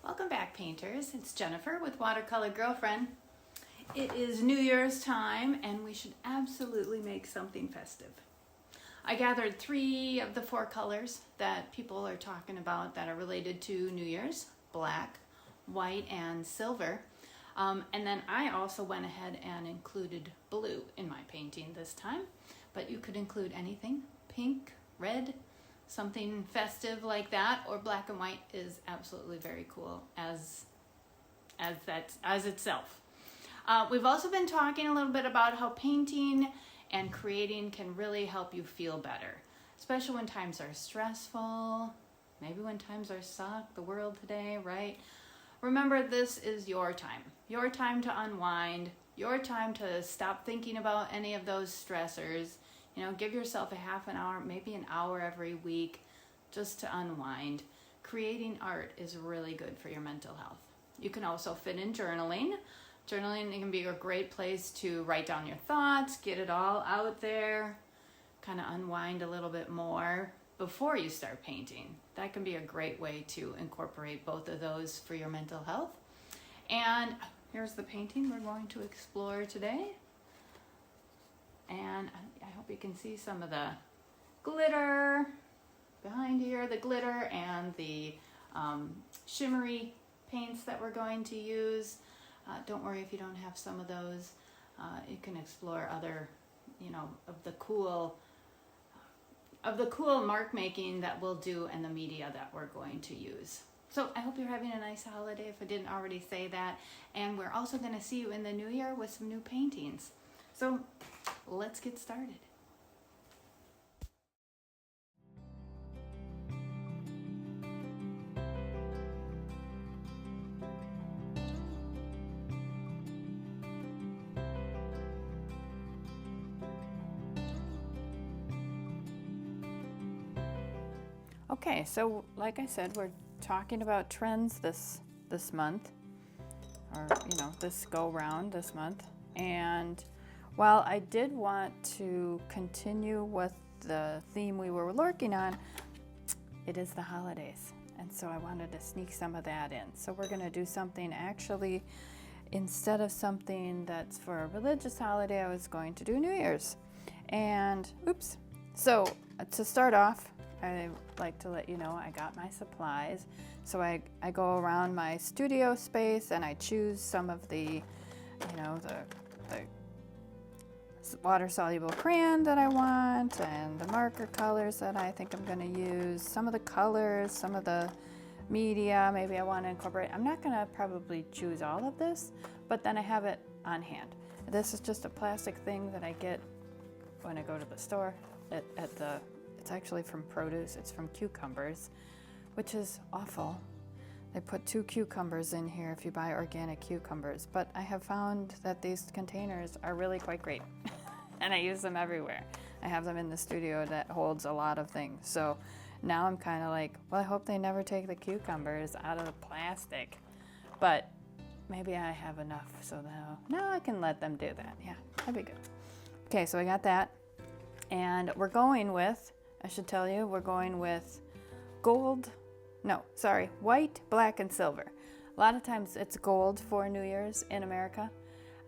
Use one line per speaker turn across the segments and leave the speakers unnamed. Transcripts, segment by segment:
Welcome back, painters. It's Jennifer with Watercolor Girlfriend. It is New Year's time and we should absolutely make something festive. I gathered 3 of the 4 colors that people are talking about that are related to New Year's: black, white, and silver. And then I also went ahead and included blue in my painting this time, but you could include anything: pink, red, something festive like that, or black and white is absolutely very cool as itself. We've also been talking a little bit about how painting and creating can really help you feel better, especially when times are stressful, maybe when times are suck, the world today, right? Remember, this is your time to unwind, your time to stop thinking about any of those stressors. You know, give yourself a half an hour, maybe an hour every week just to unwind. Creating art is really good for your mental health. You can also fit in journaling. Journaling can be a great place to write down your thoughts, get it all out there, kind of unwind a little bit more before you start painting. That can be a great way to incorporate both of those for your mental health. And here's the painting we're going to explore today. And I hope you can see some of the glitter behind here, the glitter and the shimmery paints that we're going to use. Don't worry if you don't have some of those. You can explore other, of the cool mark making that we'll do and the media that we're going to use. So I hope you're having a nice holiday, if I didn't already say that. And we're also going to see you in the new year with some new paintings. So let's get started. Okay, so like I said, we're talking about trends this month, or this go round this month. And while I did want to continue with the theme we were working on, it is the holidays, and so I wanted to sneak some of that in. So we're going to do something, actually, instead of something that's for a religious holiday, I was going to do New Year's. And oops. So to start off, I like to let you know I got my supplies. So I go around my studio space and I choose some of the the water-soluble crayon that I want, and the marker colors that I think I'm going to use, some of the colors, some of the media maybe I want to incorporate. I'm not going to probably choose all of this, but then I have it on hand. This is just a plastic thing that I get when I go to the store it's actually from produce. It's from cucumbers, which is awful. They put 2 cucumbers in here if you buy organic cucumbers, but I have found that these containers are really quite great and I use them everywhere. I have them in the studio that holds a lot of things. So now I'm kind of like, well, I hope they never take the cucumbers out of the plastic, but maybe I have enough so now I can let them do that. Yeah, that'd be good. Okay, so I got that, and we're going with, I should tell you, we're going with white, black, and silver. A lot of times it's gold for New Year's in America,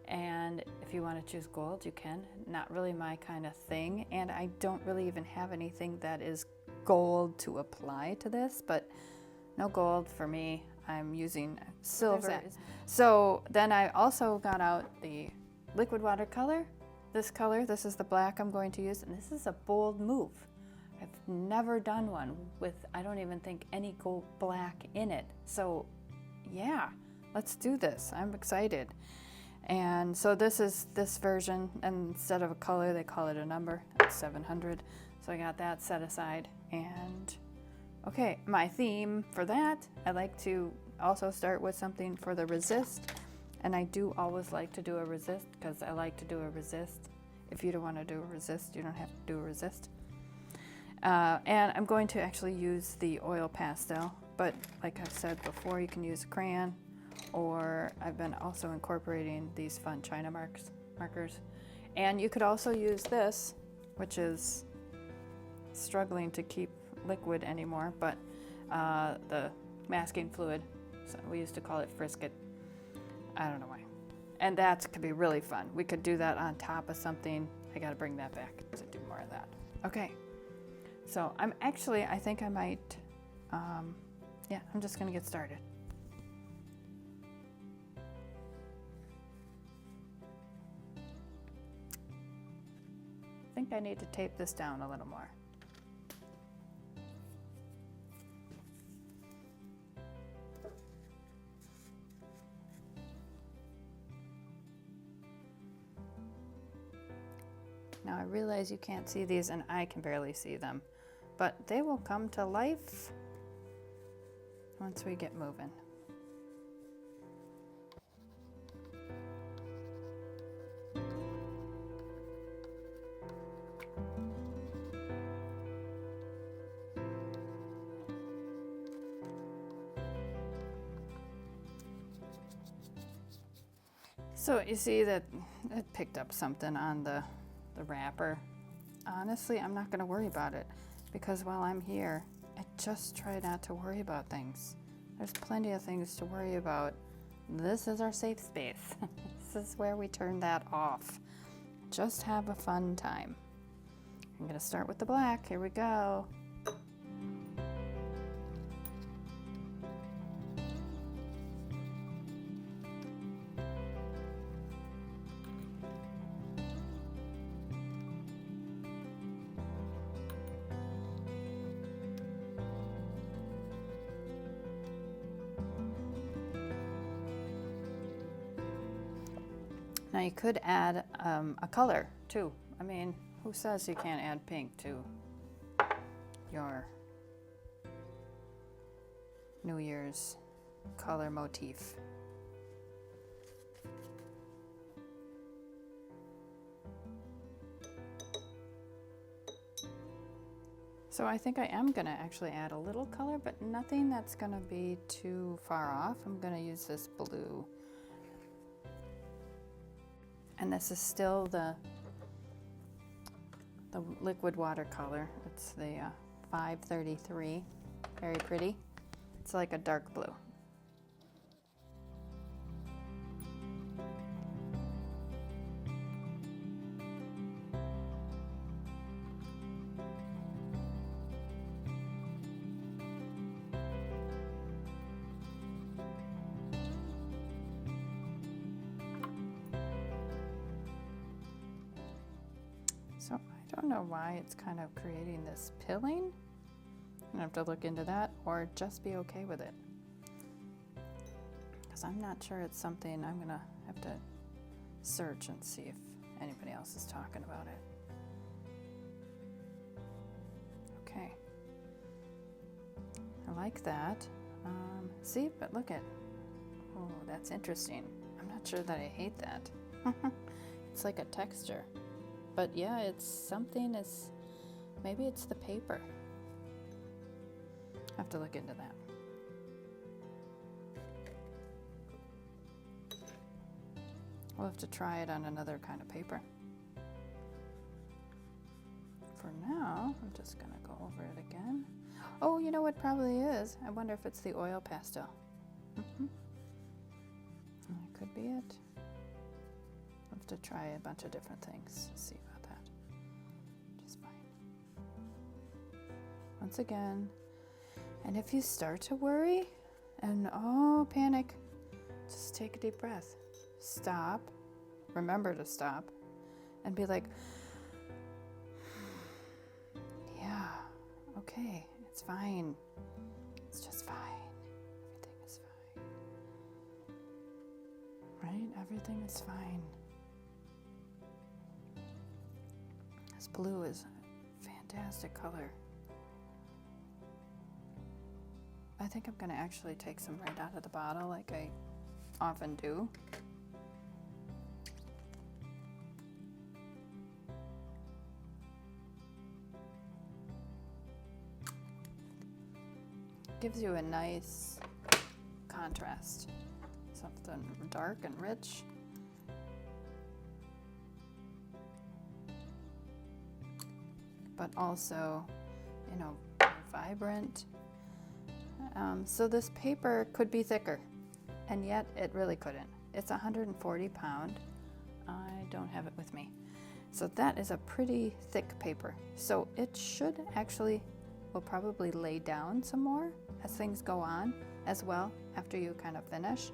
and if you want to choose gold, you can. Not really my kind of thing, and I don't really even have anything that is gold to apply to this, but no gold for me. I'm using silver. So then I also got out the liquid watercolor. This color, this is the black I'm going to use, and this is a bold move. I've never done one with, I don't even think, any gold black in it. So yeah, let's do this. I'm excited. And so this is this version, and instead of a color, they call it a number. It's 700. So I got that set aside. And okay, my theme for that, I like to also start with something for the resist. And I do always like to do a resist because I like to do a resist. If you don't want to do a resist, you don't have to do a resist. And I'm going to actually use the oil pastel, but like I've said before, you can use a crayon, or I've been also incorporating these fun China markers. And you could also use this, which is struggling to keep liquid anymore, but the masking fluid
So we used to call it frisket. I don't know why. And that could be really fun. We could do that on top of something. I gotta bring that back to do more of that. Okay, so I think I might, yeah, I'm just gonna get started. I think I need to tape this down a little more. Now I realize you can't see these and I can barely see them, but they will come to life once we get moving. So you see that it picked up something on the wrapper. Honestly, I'm not going to worry about it because while I'm here, I just try not to worry about things. There's plenty of things to worry about. This is our safe space. This is where we turn that off. Just have a fun time. I'm going to start with the black. Here we go. Now you could add a color too. I mean, who says you can't add pink to your New Year's color motif? So I think I am gonna actually add a little color, but nothing that's gonna be too far off. I'm gonna use this blue. And this is still the liquid watercolor. It's the 533, very pretty. It's like a dark blue. So I don't know why it's kind of creating this pilling. I'm gonna have to look into that or just be okay with it. Because I'm not sure it's something I'm gonna have to search and see if anybody else is talking about it. Okay. I like that. See, but look at, oh, that's interesting. I'm not sure that I hate that. It's like a texture. But yeah, it's something, maybe it's the paper. I have to look into that. We'll have to try it on another kind of paper. For now, I'm just gonna go over it again. Oh, you know what probably is? I wonder if it's the oil pastel. That could be it. I'll have to try a bunch of different things to see about that. Just fine. Once again, and if you start to worry and panic, just take a deep breath. Stop. Remember to stop and be like, yeah, okay, it's fine. It's just fine. Everything is fine. Right? Everything is fine. This blue is a fantastic color. I think I'm going to actually take some right out of the bottle like I often do. Gives you a nice contrast. Something dark and rich. But also, vibrant. So this paper could be thicker, and yet it really couldn't. It's 140 pound. I don't have it with me. So that is a pretty thick paper. So it should actually, will probably lay down some more as things go on as well after you kind of finish.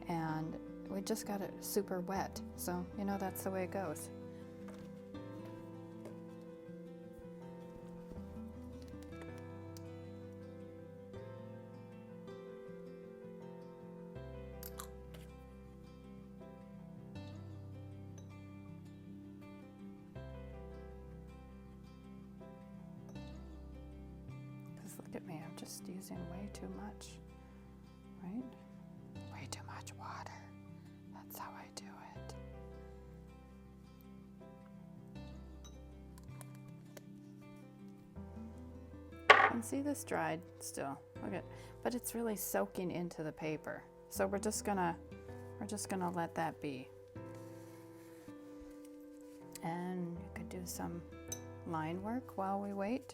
And we just got it super wet. So, you know, that's the way it goes. Look at me, I'm just using way too much, right? Way too much water. That's how I do it. You can see this dried still. Look at, but it's really soaking into the paper. So we're just gonna let that be. And you could do some line work while we wait.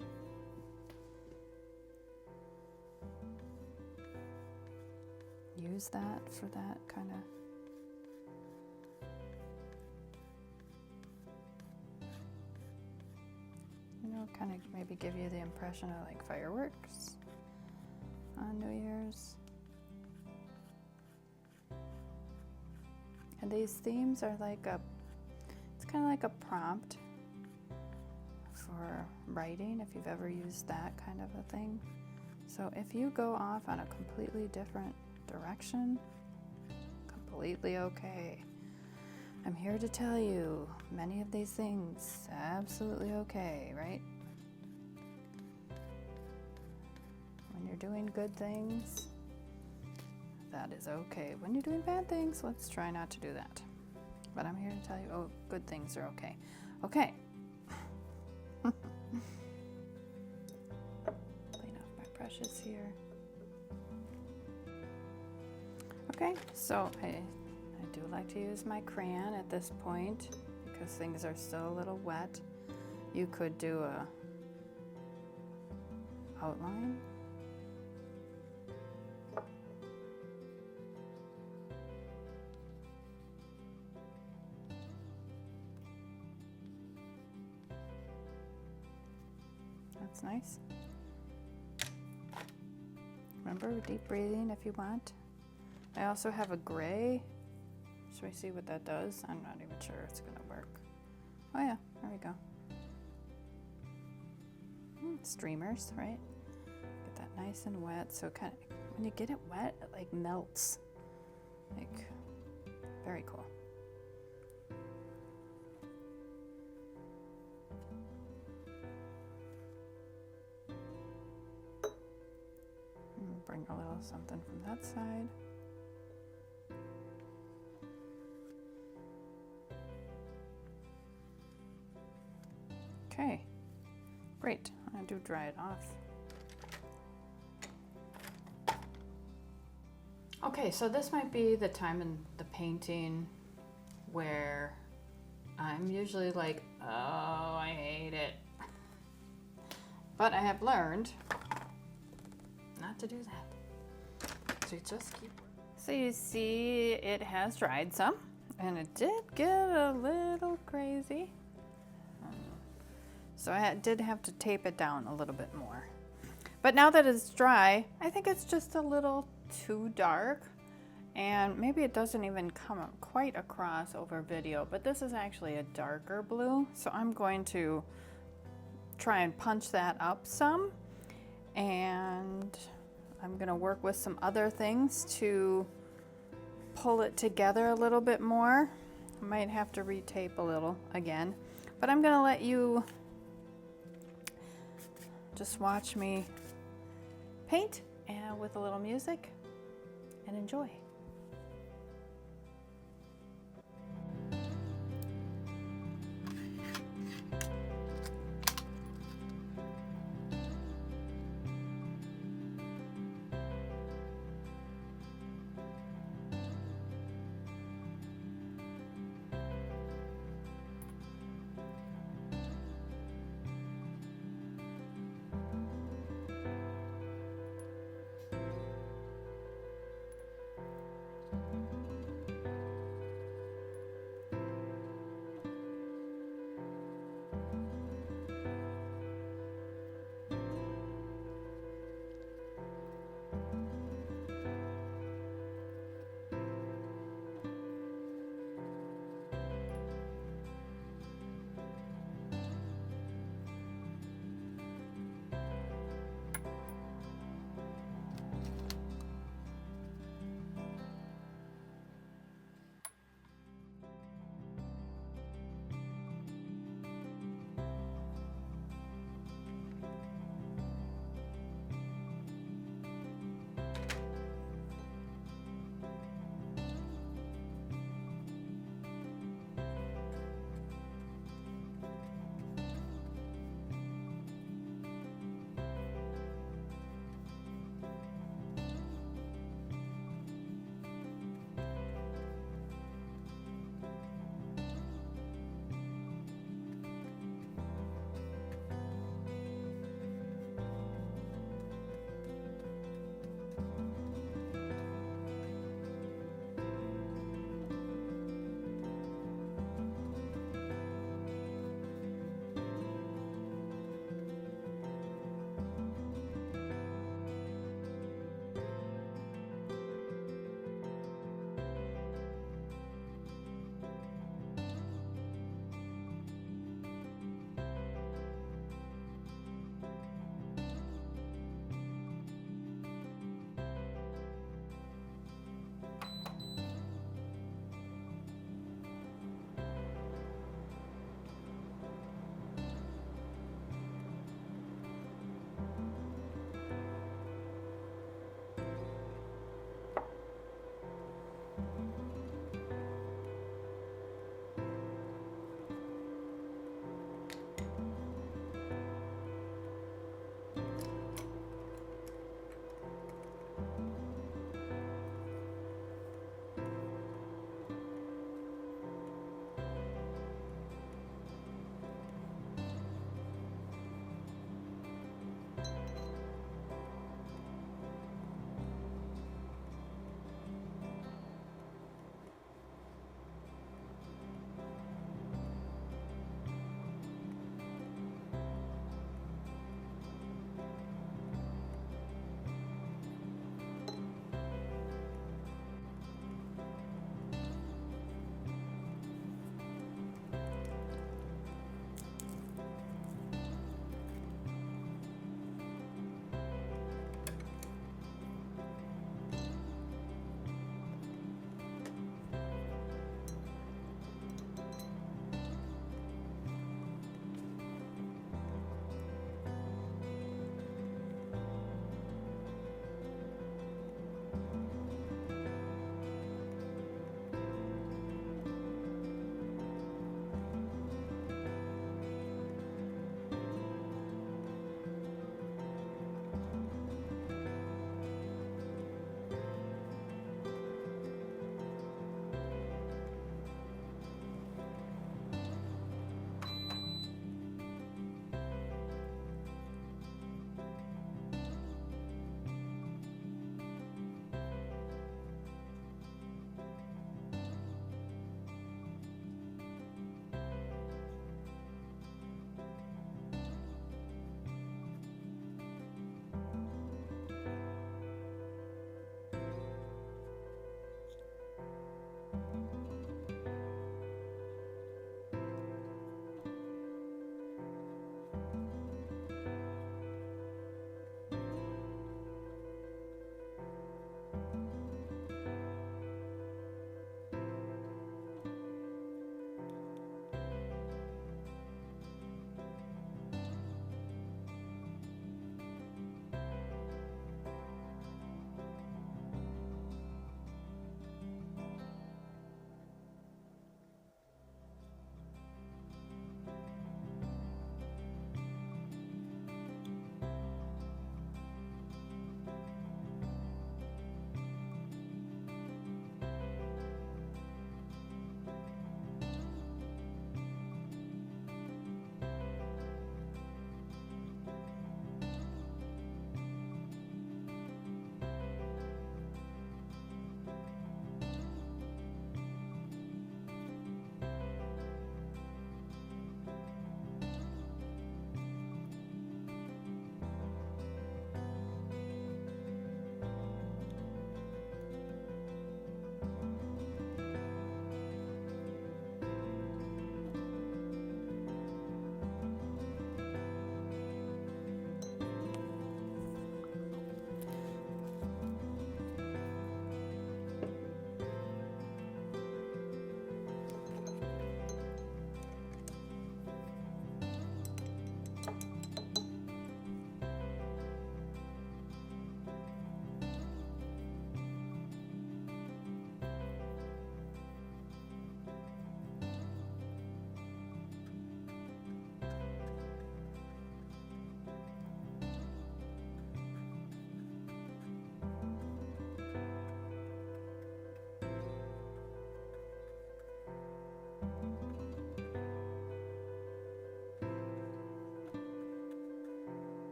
Use that for that kind of. You know, kind of maybe give you the impression of like fireworks on New Year's. And these themes are like it's kind of like a prompt for writing, if you've ever used that kind of a thing. So if you go off on a completely different direction, completely okay. I'm here to tell you many of these things absolutely okay, right? When you're doing good things, that is okay. When you're doing bad things, let's try not to do that. But I'm here to tell you, oh, good things are okay. Okay. Clean off my brushes here. Okay, so I do like to use my crayon at this point because things are still a little wet. You could do a outline. That's nice. Remember, deep breathing if you want. I also have a gray. Should we see what that does? I'm not even sure it's gonna work. Oh yeah, there we go. Streamers, right? Get that nice and wet. So kind of, when you get it wet, it like melts. Like, very cool. Bring a little something from that side. Okay, great. I do dry it off. Okay, so this might be the time in the painting where I'm usually like, oh, I hate it. But I have learned not to do that. So you just keep. So you see it has dried some, and it did get a little crazy. So I did have to tape it down a little bit more. But now that it's dry, I think it's just a little too dark, and maybe it doesn't even come quite across over video, but this is actually a darker blue. So I'm going to try and punch that up some, and I'm gonna work with some other things to pull it together a little bit more. I might have to retape a little again, but I'm gonna let you just watch me paint and with a little music and enjoy.